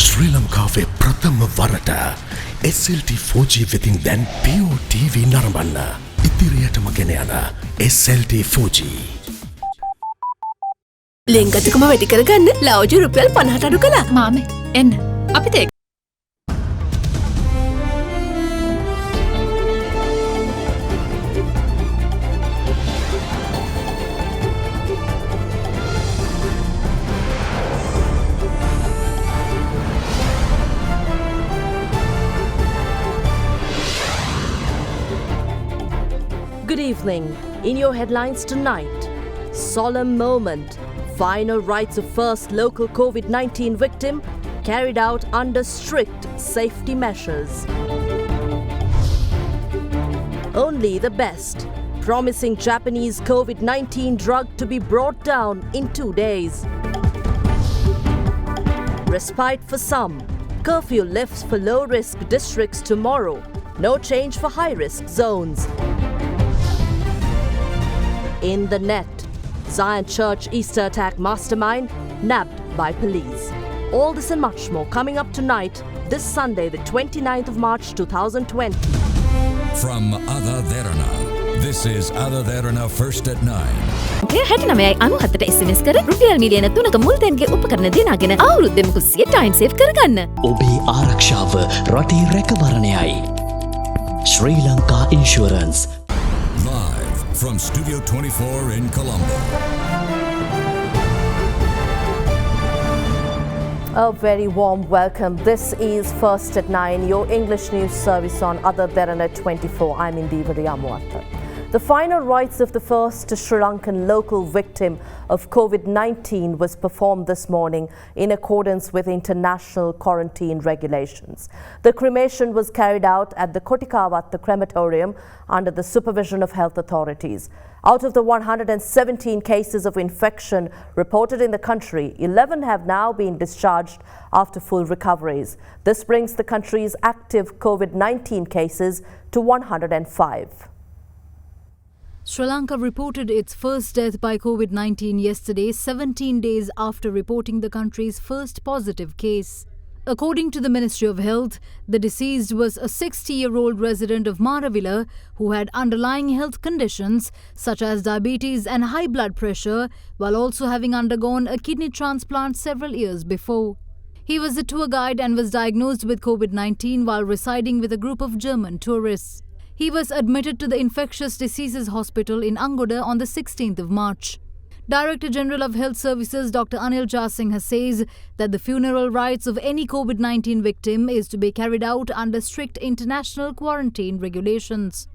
Sri Lanka ප්‍රථම වරට SLT 4G වෙතින් දැන් Pure TV නරඹන්න. ඉදිරියටම ගෙන යන SLT 4G. ලෙන්ගතුකම වැඩි කරගන්න ලව්ජු රුපියල් 50ට අඩු කළා. මාමේ එන්න අපිට ඒක Good evening. In your headlines tonight, solemn moment. Final rites of first local COVID-19 victim carried out under strict safety measures. Only the best. Promising Japanese COVID-19 drug to be brought down in 2 days. Respite for some. Curfew lifts for low-risk districts tomorrow. No change for high-risk zones. In the net, Zion Church Easter attack mastermind nabbed by police. All this and much more coming up tonight, this Sunday, the 29th of March 2020. From AdaDerana, this is AdaDerana First at 9. එය 69යි 97ට SMS කර රුපියල් මිලියන 3ක මුල්තැන්ගේ උපකරණ දිනාගෙන අවුරුද්දෙම කුස්සිය time save කරගන්න. ඔබේ ආරක්ෂාව රටේ රැකවරණයයි. Sri Lanka Insurance. Live from Studio 24 in Colombo. A very warm welcome. This is First at 9, your English news service on AdaDerana 24. I'm Indiva Riyamuatta. The final rites of the first Sri Lankan local victim of COVID-19 was performed this morning in accordance with international quarantine regulations. The cremation was carried out at the Kotikavatta crematorium under the supervision of health authorities. Out of the 117 cases of infection reported in the country, 11 have now been discharged after full recoveries. This brings the country's active COVID-19 cases to 105. Sri Lanka reported its first death by COVID-19 yesterday, 17 days after reporting the country's first positive case. According to the Ministry of Health, the deceased was a 60-year-old resident of Maravilla who had underlying health conditions such as diabetes and high blood pressure, while also having undergone a kidney transplant several years before. He was a tour guide and was diagnosed with COVID-19 while residing with a group of German tourists. He was admitted to the Infectious Diseases Hospital in Angoda on the 16th of March. Director General of Health Services Dr. Anil Jasinghe says that the funeral rites of any COVID-19 victim is to be carried out under strict international quarantine regulations.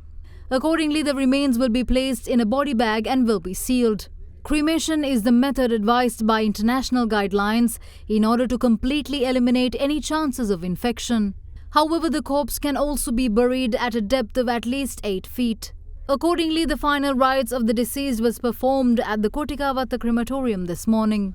Accordingly, the remains will be placed in a body bag and will be sealed. Cremation is the method advised by international guidelines in order to completely eliminate any chances of infection. However, the corpse can also be buried at a depth of at least 8 feet. Accordingly, the final rites of the deceased was performed at the Kotikavatta crematorium this morning.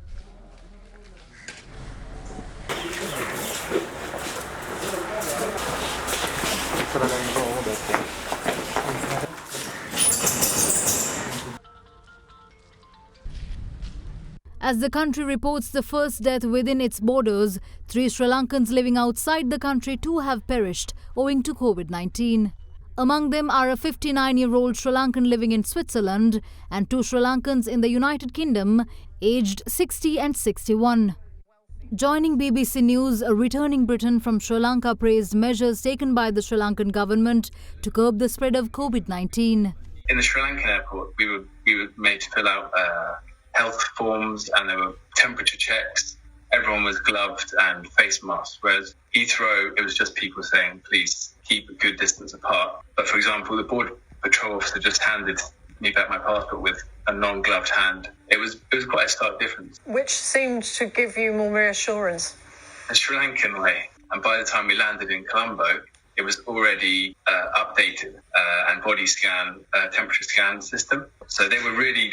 As the country reports the first death within its borders, 3 Sri Lankans living outside the country too have perished owing to COVID-19. Among them are a 59-year-old Sri Lankan living in Switzerland and 2 Sri Lankans in the United Kingdom, aged 60 and 61. Joining BBC News, a returning Briton from Sri Lanka praised measures taken by the Sri Lankan government to curb the spread of COVID-19. In the Sri Lankan airport, we were made to fill out health forms and there were temperature checks. Everyone was gloved and face masks, whereas Heathrow, it was just people saying, please keep a good distance apart. But for example, the border patrol officer just handed me back my passport with a non-gloved hand. It was quite a stark difference. Which seemed to give you more reassurance? The Sri Lankan way. And by the time we landed in Colombo, it was already updated and body scan, temperature scan system. So they were really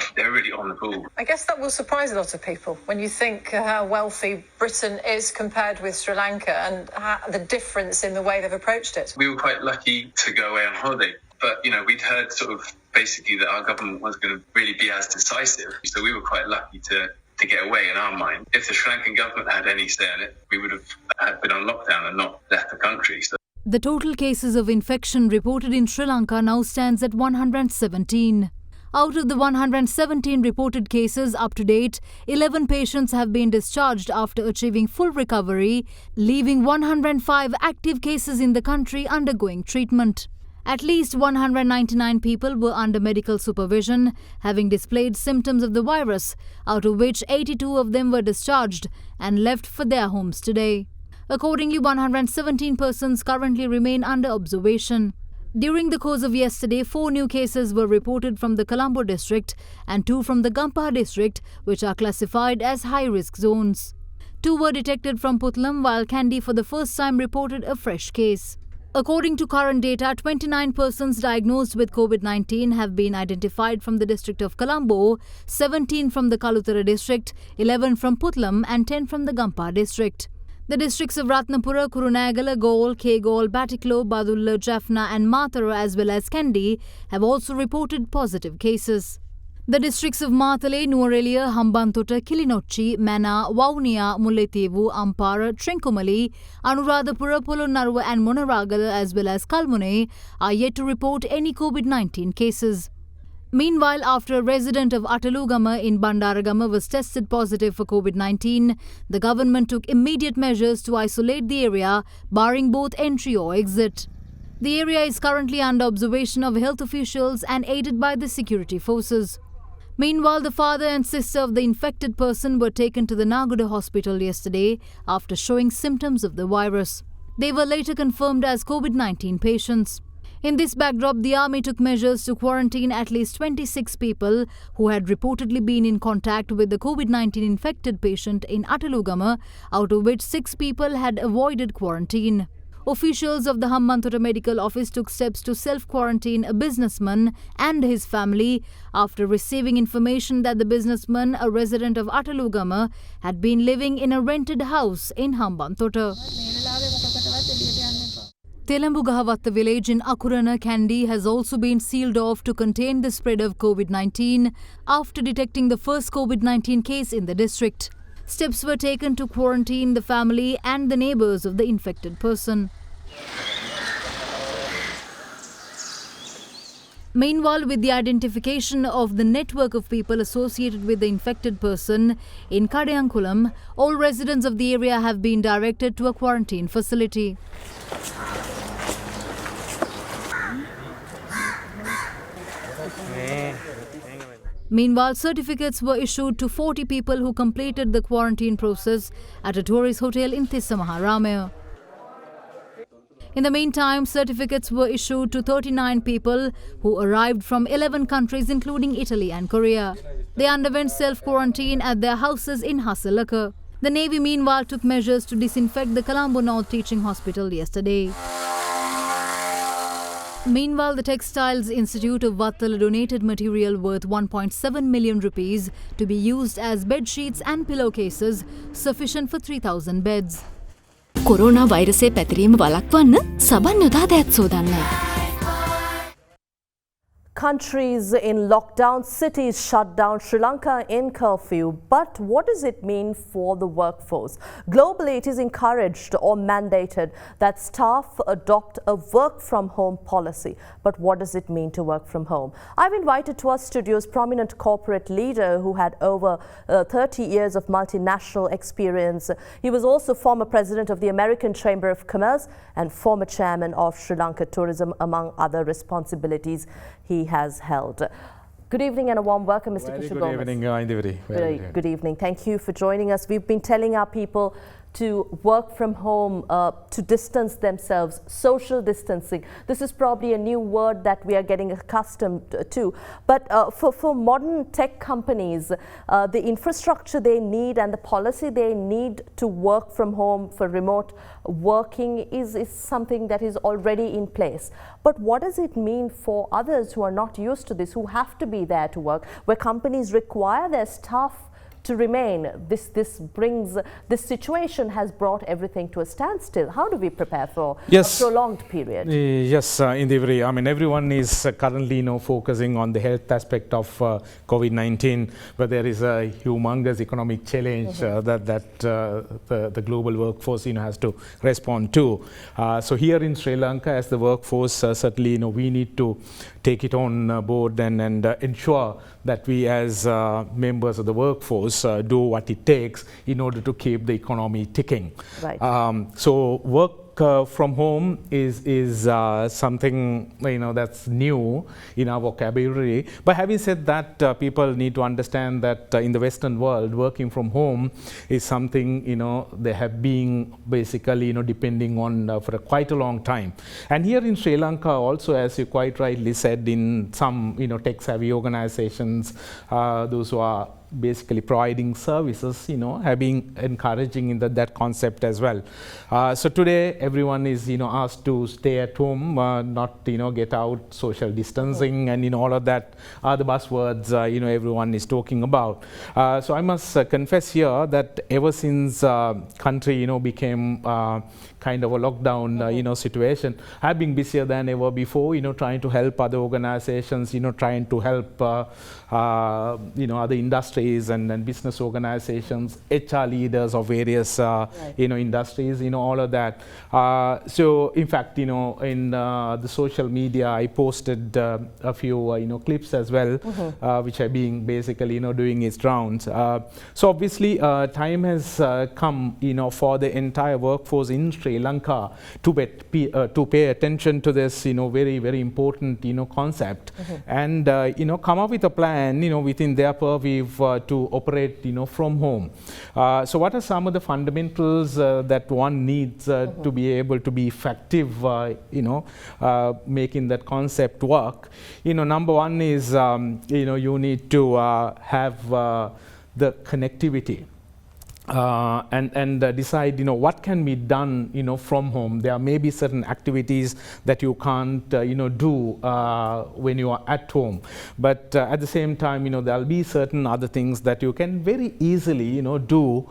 on the ball. I guess that will surprise a lot of people when you think how wealthy Britain is compared with Sri Lanka and the difference in the way they've approached it. We were quite lucky to go away on holiday. But, we'd heard sort of basically that our government was going to really be as decisive. So we were quite lucky to get away in our mind. If the Sri Lankan government had any say in it, we would have had been on lockdown and not left the country. So The total cases of infection reported in Sri Lanka now stands at 117. Out of the 117 reported cases up to date, 11 patients have been discharged after achieving full recovery, leaving 105 active cases in the country undergoing treatment. At least 199 people were under medical supervision, having displayed symptoms of the virus, out of which 82 of them were discharged and left for their homes today. Accordingly, 117 persons currently remain under observation. During the course of yesterday, 4 new cases were reported from the Colombo district and 2 from the Gampaha district, which are classified as high-risk zones. 2 were detected from Puttalam, while Kandy for the first time reported a fresh case. According to current data, 29 persons diagnosed with COVID-19 have been identified from the district of Colombo, 17 from the Kalutara district, 11 from Puttalam and 10 from the Gampaha district. The districts of Ratnapura, Kurunegala, Galle, Kegol, Batiklo, Badulla, Jaffna and Matara as well as Kandy have also reported positive cases. The districts of Matale, Nuwara, Hambantota, Kilinochchi, Mana, Vavuniya, Mullaitivu, Ampara, Trincomalee, Anuradhapura, Polonnaruwa and Monaragala as well as Kalmune are yet to report any COVID-19 cases. Meanwhile, after a resident of Atalugama in Bandaragama was tested positive for COVID-19, the government took immediate measures to isolate the area, barring both entry or exit. The area is currently under observation of health officials and aided by the security forces. Meanwhile, the father and sister of the infected person were taken to the Naguda hospital yesterday after showing symptoms of the virus. They were later confirmed as COVID-19 patients. In this backdrop, the army took measures to quarantine at least 26 people who had reportedly been in contact with the COVID-19 infected patient in Atalugama, out of which 6 people had avoided quarantine. Officials of the Hambantota Medical Office took steps to self-quarantine a businessman and his family after receiving information that the businessman, a resident of Atalugama, had been living in a rented house in Hambantota. Telambugahavatta village in Akurana, Kandy has also been sealed off to contain the spread of COVID-19 after detecting the first COVID-19 case in the district. Steps were taken to quarantine the family and the neighbours of the infected person. Meanwhile, with the identification of the network of people associated with the infected person in Kadayankulam, all residents of the area have been directed to a quarantine facility. Meanwhile, certificates were issued to 40 people who completed the quarantine process at a tourist hotel in Tissamaharame. In the meantime, certificates were issued to 39 people who arrived from 11 countries including Italy and Korea. They underwent self-quarantine at their houses in Hasselaka. The Navy meanwhile took measures to disinfect the Colombo North Teaching Hospital yesterday. Meanwhile, the Textiles Institute of Vattala donated material worth 1.7 million rupees to be used as bed sheets and pillowcases sufficient for 3,000 beds. Corona වෛරසය පැතිරීම වළක්වන්න සබන් යොදා දෑත් සෝදන්න. Countries in lockdown, cities shut down, Sri Lanka in curfew. But what does it mean for the workforce? Globally, it is encouraged or mandated that staff adopt a work-from-home policy. But what does it mean to work from home? I've invited to our studios prominent corporate leader who had over 30 years of multinational experience. He was also former president of the American Chamber of Commerce and former chairman of Sri Lanka Tourism, among other responsibilities he has held. Good evening and a warm welcome, Mr. Kishore Gomez. Good evening, Individi. Good evening. Thank you for joining us. We've been telling our people to work from home, to distance themselves, social distancing. This is probably a new word that we are getting accustomed to. But for modern tech companies, the infrastructure they need and the policy they need to work from home for remote working is something that is already in place. But what does it mean for others who are not used to this, who have to be there to work, where companies require their staff to remain. This situation has brought everything to a standstill. How do we prepare for a prolonged period? Yes, Indivri. I mean, everyone is currently focusing on the health aspect of COVID-19, but there is a humongous economic challenge that the global workforce has to respond to. So here in Sri Lanka, as the workforce, certainly we need to take it on board and ensure that we as members of the workforce do what it takes in order to keep the economy ticking. Right. So work from home is something that's new in our vocabulary. But having said that, people need to understand that in the Western world, working from home is something they have been basically depending on for quite a long time. And here in Sri Lanka, also, as you quite rightly said, in some tech-savvy organizations, those who are basically providing services, have been encouraging in that concept as well. So today, everyone is, asked to stay at home, not, get out, social distancing, and, all of that are the buzzwords, everyone is talking about. So I must confess here that ever since country, became kind of a lockdown, situation, I've been busier than ever before, trying to help other organizations, trying to help, other industries and business organizations, HR leaders of various, industries, all of that. So in fact, in the social media, I posted a few, clips as well, which have been basically, doing its rounds. So obviously, time has come, for the entire workforce in Sri Lanka to pay attention to this, very, very important, concept, and come up with a plan, within their purview to operate, from home. So what are some of the fundamentals that one needs to be able to be effective, making that concept work? Number one is, you need to have the connectivity. And decide, what can be done, from home. There may be certain activities that you can't, do when you are at home. But at the same time, there'll be certain other things that you can very easily, do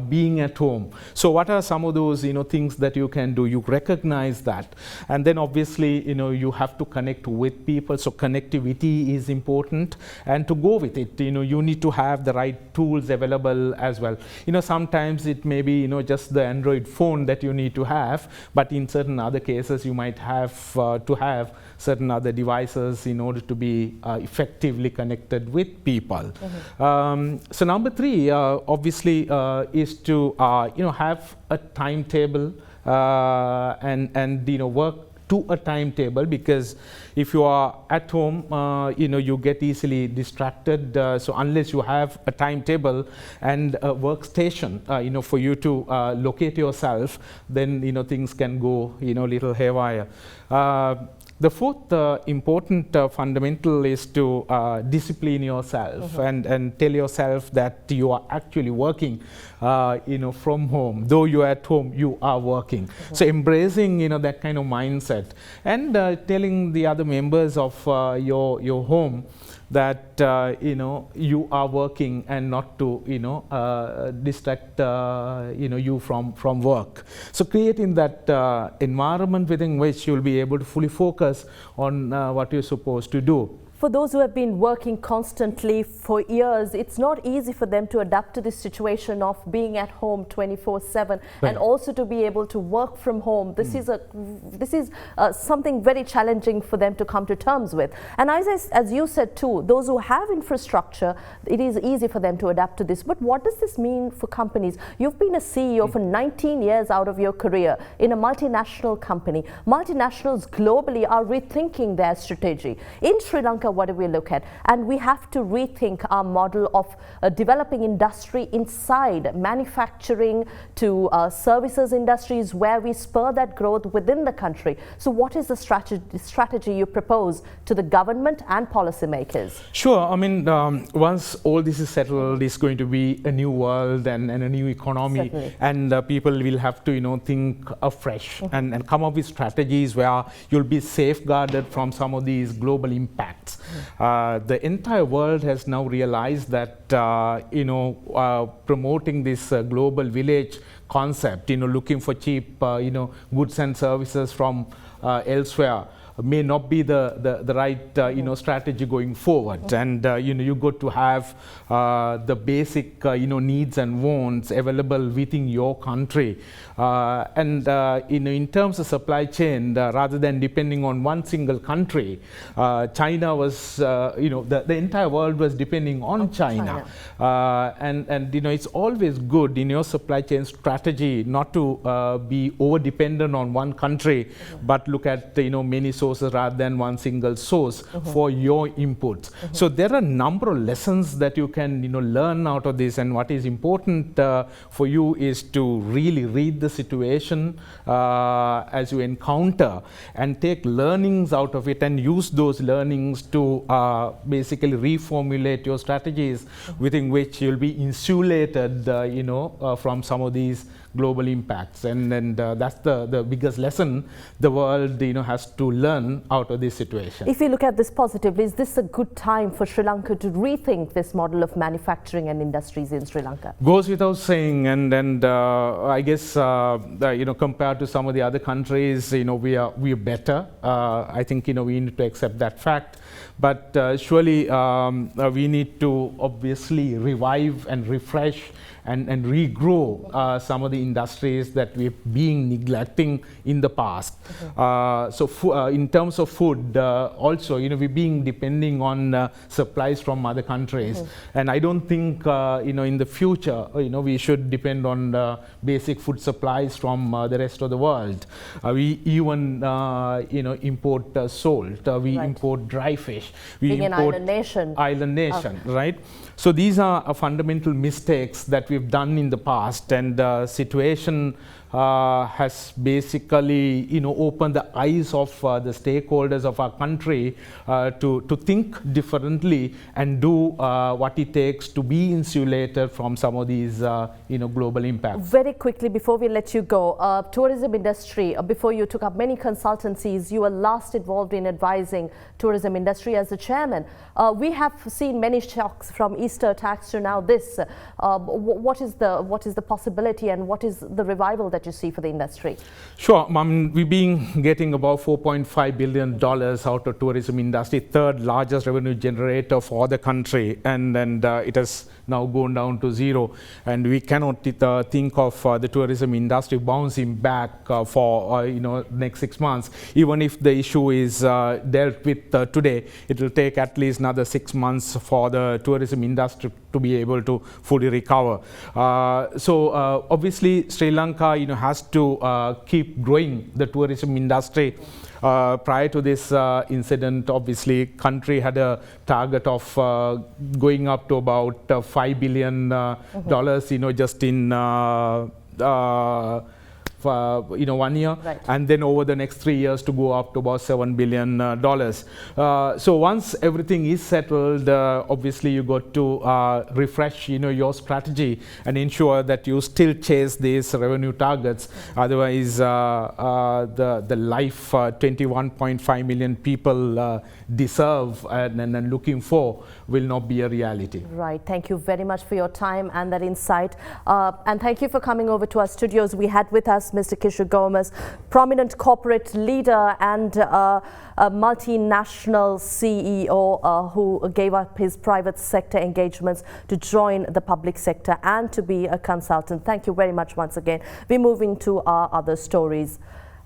being at home. So what are some of those, things that you can do? You recognize that. And then obviously, you have to connect with people. So connectivity is important. And to go with it, you need to have the right tools available as well. Sometimes it may be, just the Android phone that you need to have, but in certain other cases, you might have to have certain other devices in order to be effectively connected with people. So number three, obviously, is to, have a timetable and work to a timetable, because if you are at home, you get easily distracted. So unless you have a timetable and a workstation, for you to locate yourself, then things can go, little haywire. The fourth important fundamental is to discipline yourself and tell yourself that you are actually working, from home. Though you are at home, you are working. So embracing, that kind of mindset, and telling the other members of your home that you are working and not to distract you from work. So creating that environment within which you'll be able to fully focus on what you're supposed to do. For those who have been working constantly for years, it's not easy for them to adapt to this situation of being at home 24/7 and also to be able to work from home. This is something very challenging for them to come to terms with. And as you said too, those who have infrastructure, it is easy for them to adapt to this. But what does this mean for companies? You've been a CEO for 19 years out of your career in a multinational company. Multinationals globally are rethinking their strategy. In Sri Lanka, what do we look at? And we have to rethink our model of developing industry inside manufacturing to services industries, where we spur that growth within the country. So what is the strategy you propose to the government and policymakers? Sure. I mean, once all this is settled, it's going to be a new world and a new economy. Certainly. And people will have to, think afresh and come up with strategies where you'll be safeguarded from some of these global impacts. The entire world has now realized that promoting this global village concept, looking for cheap goods and services from elsewhere may not be the right strategy going forward. And you got to have the basic needs and wants available within your country. And in terms of supply chain, rather than depending on one single country, China was the entire world was depending on China. And it's always good in your supply chain strategy not to be over dependent on one country, but look at many sources rather than one single source for your inputs. So there are a number of lessons that you can learn out of this, and what is important for you is to really read the situation as you encounter and take learnings out of it and use those learnings to basically reformulate your strategies within which you'll be insulated from some of these global impacts. And that's the biggest lesson the world has to learn out of this situation. If you look at this positively, is this a good time for Sri Lanka to rethink this model of manufacturing and industries in Sri Lanka? Goes without saying, and I guess compared to some of the other countries, we are better. I think we need to accept that fact. But surely we need to obviously revive and refresh and regrow some of the industries that we've been neglecting in the past. In terms of food, also, we're being depending on supplies from other countries. And I don't think, in the future, we should depend on basic food supplies from the rest of the world. We even, import salt. We import dry fish. We Being import an island nation, right? So these are fundamental mistakes that we've done in the past, and the situation has basically opened the eyes of the stakeholders of our country to think differently and do what it takes to be insulated from some of these global impacts. Very quickly, before we let you go, tourism industry, before you took up many consultancies, you were last involved in advising tourism industry as the chairman. We have seen many shocks from Easter attacks to now this. What is the possibility and what is the revival that you see for the industry? Sure. We've been getting about $4.5 billion out of tourism industry, third largest revenue generator for the country, and it has now gone down to zero. And we cannot think of the tourism industry bouncing back for next 6 months. Even if the issue is dealt with today, it will take at least another 6 months for the tourism industry to be able to fully recover. So obviously Sri Lanka has to keep growing the tourism industry. Prior to this incident, obviously, country had a target of going up to about $5 billion, just in 1 year, and then over the next 3 years to go up to about $7 billion. So once everything is settled, obviously you got to refresh your strategy and ensure that you still chase these revenue targets. Otherwise, the life 21.5 million people deserve and looking for will not be a reality. Right. Thank you very much for your time and that insight. And thank you for coming over to our studios. We had with us Mr. Kishore Gomez, prominent corporate leader and a multinational CEO who gave up his private sector engagements to join the public sector and to be a consultant. Thank you very much once again. We're moving to our other stories.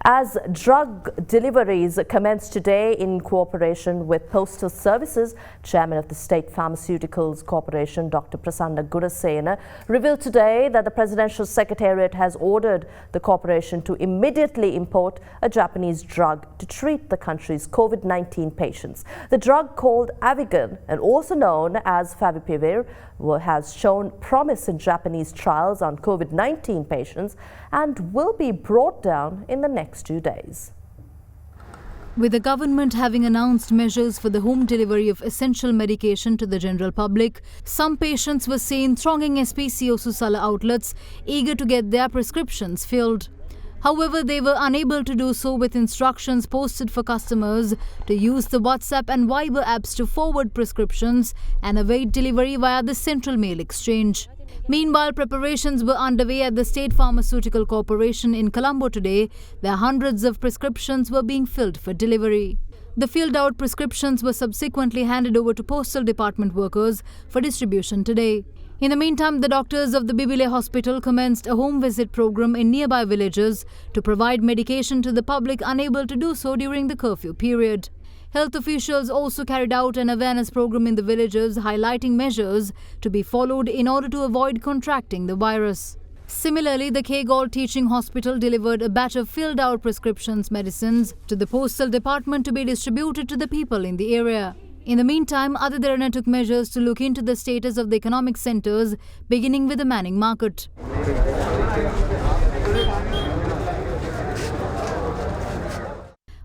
As drug deliveries commence today in cooperation with Postal Services, Chairman of the State Pharmaceuticals Corporation, Dr. Prasanna Gurasena, revealed today that the Presidential Secretariat has ordered the corporation to immediately import a Japanese drug to treat the country's COVID-19 patients. The drug, called Avigan and also known as Favipiravir, has shown promise in Japanese trials on COVID-19 patients and will be brought down in the next 2 days. With the government having announced measures for the home delivery of essential medication to the general public, some patients were seen thronging SPCO Susala outlets, eager to get their prescriptions filled. However, they were unable to do so with instructions posted for customers to use the WhatsApp and Viber apps to forward prescriptions and await delivery via the Central Mail Exchange. Meanwhile, preparations were underway at the State Pharmaceutical Corporation in Colombo today, where hundreds of prescriptions were being filled for delivery. The filled-out prescriptions were subsequently handed over to Postal Department workers for distribution today. In the meantime, the doctors of the Bibile Hospital commenced a home visit program in nearby villages to provide medication to the public unable to do so during the curfew period. Health officials also carried out an awareness program in the villages highlighting measures to be followed in order to avoid contracting the virus. Similarly, the Kegol Teaching Hospital delivered a batch of filled-out prescriptions medicines to the Postal Department to be distributed to the people in the area. In the meantime, AdaDerana took measures to look into the status of the economic centres, beginning with the Manning Market.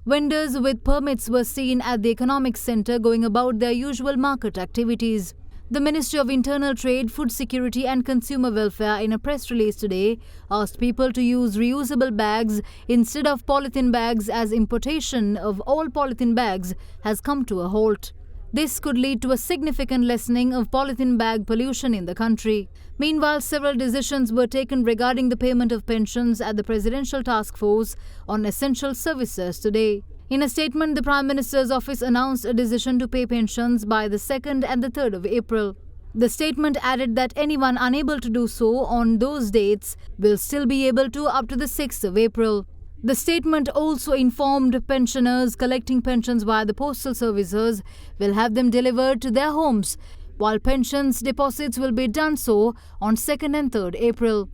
Vendors with permits were seen at the economic centre going about their usual market activities. The Ministry of Internal Trade, Food Security and Consumer Welfare in a press release today asked people to use reusable bags instead of polythene bags as importation of all polythene bags has come to a halt. This could lead to a significant lessening of polythene bag pollution in the country. Meanwhile, several decisions were taken regarding the payment of pensions at the Presidential Task Force on Essential Services today. In a statement, the Prime Minister's office announced a decision to pay pensions by the 2nd and the 3rd of April. The statement added that anyone unable to do so on those dates will still be able to up to the 6th of April. The statement also informed pensioners collecting pensions via the postal services will have them delivered to their homes, while pensions deposits will be done so on 2nd and 3rd April.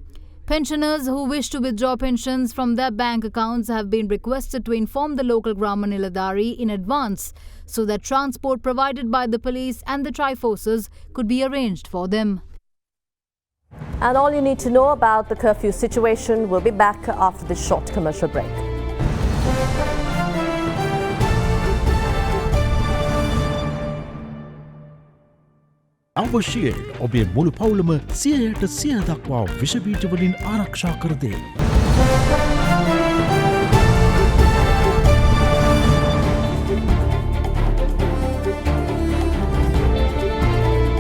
Pensioners who wish to withdraw pensions from their bank accounts have been requested to inform the local Grama Niladhari in advance so that transport provided by the police and the Triforces could be arranged for them. And all you need to know about the curfew situation will be back after this short commercial break. අවශීල්ඩ් ඔබේ මුළු පවුලම 100% දක්වා විෂබීජ වලින් ආරක්ෂා කර දේ.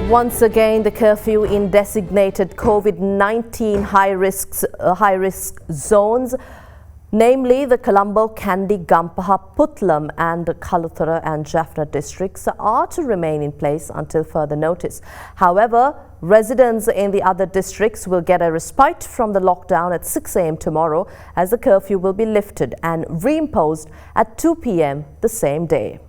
Once again, the curfew in designated COVID-19 high-risk zones, namely the Colombo, Kandy, Gampaha, Putlam and Kaluthara and Jaffna districts, are to remain in place until further notice. However, residents in the other districts will get a respite from the lockdown at 6 a.m. tomorrow, as the curfew will be lifted and reimposed at 2 p.m. the same day.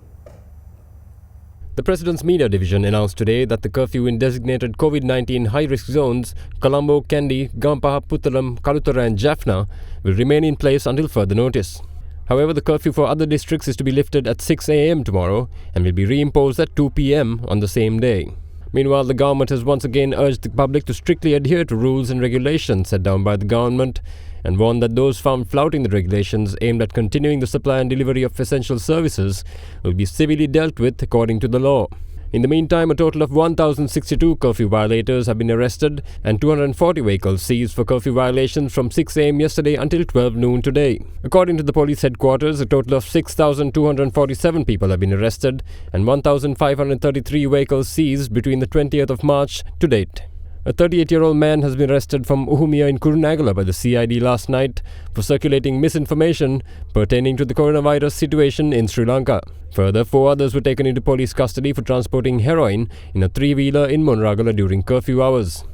The President's Media Division announced today that the curfew in designated COVID-19 high-risk zones, Colombo, Kandy, Gampaha, Puttalam, Kaluthara and Jaffna, will remain in place until further notice. However, the curfew for other districts is to be lifted at 6 a.m. tomorrow and will be reimposed at 2 p.m. on the same day. Meanwhile, the government has once again urged the public to strictly adhere to rules and regulations set down by the government and warned that those found flouting the regulations aimed at continuing the supply and delivery of essential services will be civilly dealt with according to the law. In the meantime, a total of 1,062 curfew violators have been arrested and 240 vehicles seized for curfew violations from 6 a.m. yesterday until 12 noon today. According to the police headquarters, a total of 6,247 people have been arrested and 1,533 vehicles seized between the 20th of March to date. A 38-year-old man has been arrested from Uhumia in Kurunagala by the CID last night for circulating misinformation pertaining to the coronavirus situation in Sri Lanka. Further, 4 others were taken into police custody for transporting heroin in a 3-wheeler in Monragala during curfew hours.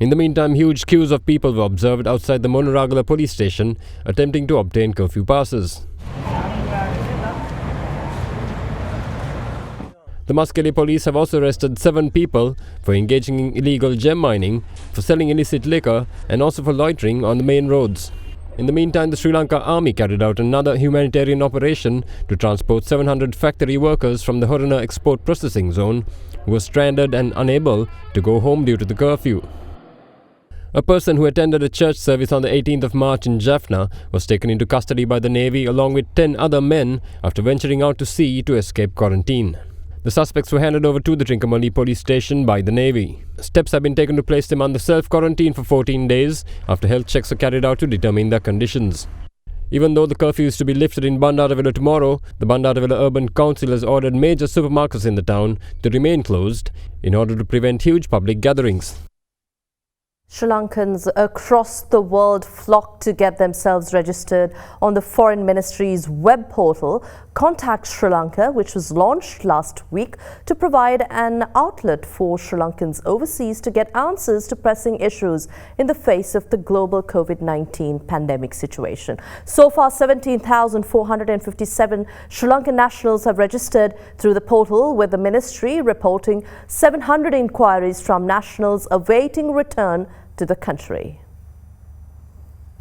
In the meantime, huge queues of people were observed outside the Monragala police station attempting to obtain curfew passes. The Muskele police have also arrested 7 people for engaging in illegal gem mining, for selling illicit liquor and also for loitering on the main roads. In the meantime, the Sri Lanka Army carried out another humanitarian operation to transport 700 factory workers from the Horana export processing zone who were stranded and unable to go home due to the curfew. A person who attended a church service on the 18th of March in Jaffna was taken into custody by the Navy along with 10 other men after venturing out to sea to escape quarantine. The suspects were handed over to the Trincomalee police station by the Navy. Steps have been taken to place them under self-quarantine for 14 days after health checks are carried out to determine their conditions. Even though the curfew is to be lifted in Bandaravilla tomorrow, the Bandaravilla Urban Council has ordered major supermarkets in the town to remain closed in order to prevent huge public gatherings. Sri Lankans across the world flock to get themselves registered on the Foreign Ministry's web portal, Contact Sri Lanka, which was launched last week to provide an outlet for Sri Lankans overseas to get answers to pressing issues in the face of the global COVID-19 pandemic situation. So far, 17,457 Sri Lankan nationals have registered through the portal, with the ministry reporting 700 inquiries from nationals awaiting return to the country.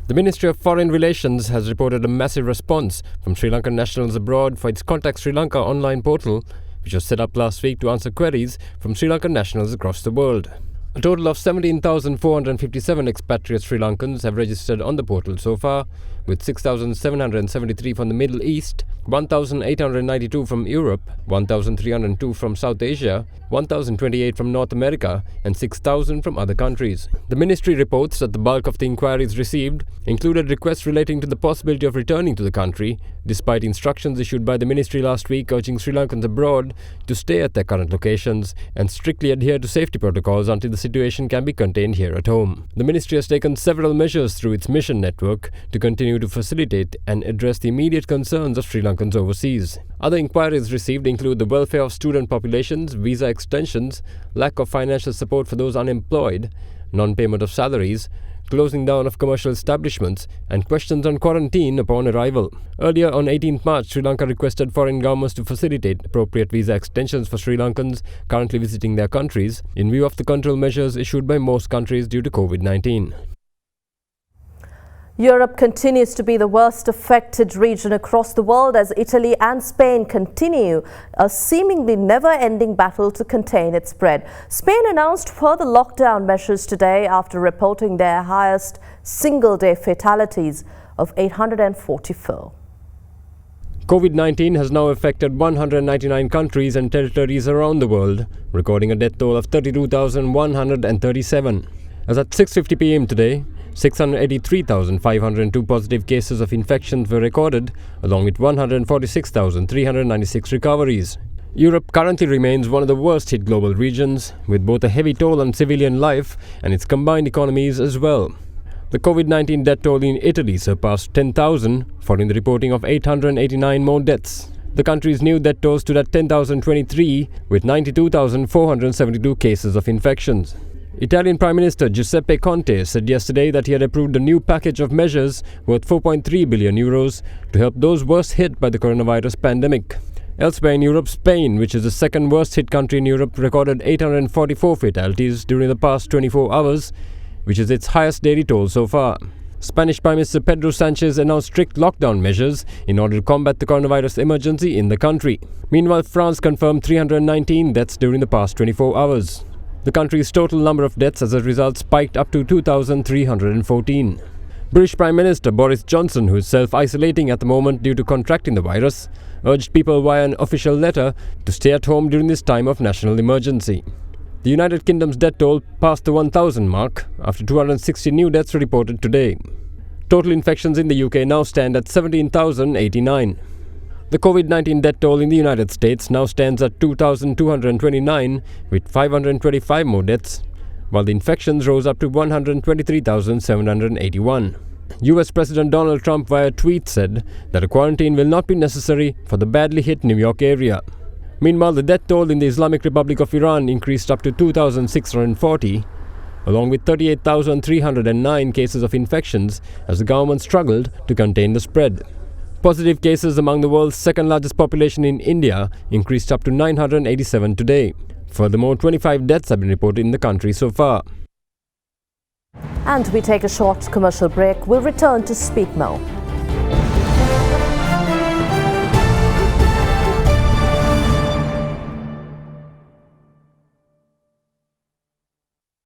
The Ministry of Foreign Relations has reported a massive response from Sri Lankan nationals abroad for its Contact Sri Lanka online portal, which was set up last week to answer queries from Sri Lankan nationals across the world. A total of 17,457 expatriate Sri Lankans have registered on the portal so far, with 6,773 from the Middle East, 1,892 from Europe, 1,302 from South Asia, 1,028 from North America, and 6,000 from other countries. The ministry reports that the bulk of the inquiries received included requests relating to the possibility of returning to the country, despite instructions issued by the ministry last week urging Sri Lankans abroad to stay at their current locations and strictly adhere to safety protocols until the situation can be contained here at home. The ministry has taken several measures through its mission network to continue to facilitate and address the immediate concerns of Sri Lankans overseas. Other inquiries received include the welfare of student populations, visa extensions, lack of financial support for those unemployed, non-payment of salaries, closing down of commercial establishments, and questions on quarantine upon arrival. Earlier on 18th March, Sri Lanka requested foreign governments to facilitate appropriate visa extensions for Sri Lankans currently visiting their countries in view of the control measures issued by most countries due to COVID-19. Europe continues to be the worst affected region across the world as Italy and Spain continue a seemingly never-ending battle to contain its spread. Spain announced further lockdown measures today after reporting their highest single-day fatalities of 844. COVID-19 has now affected 199 countries and territories around the world, recording a death toll of 32,137. As at 6:50 p.m. today, 683,502 positive cases of infections were recorded, along with 146,396 recoveries. Europe currently remains one of the worst hit global regions, with both a heavy toll on civilian life and its combined economies as well. The COVID-19 death toll in Italy surpassed 10,000, following the reporting of 889 more deaths. The country's new death toll stood at 10,023, with 92,472 cases of infections. Italian Prime Minister Giuseppe Conte said yesterday that he had approved a new package of measures worth €4.3 billion to help those worst hit by the coronavirus pandemic. Elsewhere in Europe, Spain, which is the second worst hit country in Europe, recorded 844 fatalities during the past 24 hours, which is its highest daily toll so far. Spanish Prime Minister Pedro Sanchez announced strict lockdown measures in order to combat the coronavirus emergency in the country. Meanwhile, France confirmed 319 deaths during the past 24 hours. The country's total number of deaths as a result spiked up to 2,314. British Prime Minister Boris Johnson, who is self-isolating at the moment due to contracting the virus, urged people via an official letter to stay at home during this time of national emergency. The United Kingdom's death toll passed the 1,000 mark after 260 new deaths were reported today. Total infections in the UK now stand at 17,089. The COVID-19 death toll in the United States now stands at 2,229, with 525 more deaths, while the infections rose up to 123,781. US President Donald Trump via tweet said that a quarantine will not be necessary for the badly hit New York area. Meanwhile, the death toll in the Islamic Republic of Iran increased up to 2,640, along with 38,309 cases of infections as the government struggled to contain the spread. Positive cases among the world's second largest population in India increased up to 987 today. Furthermore, 25 deaths have been reported in the country so far. And we take a short commercial break. We'll return to speak more.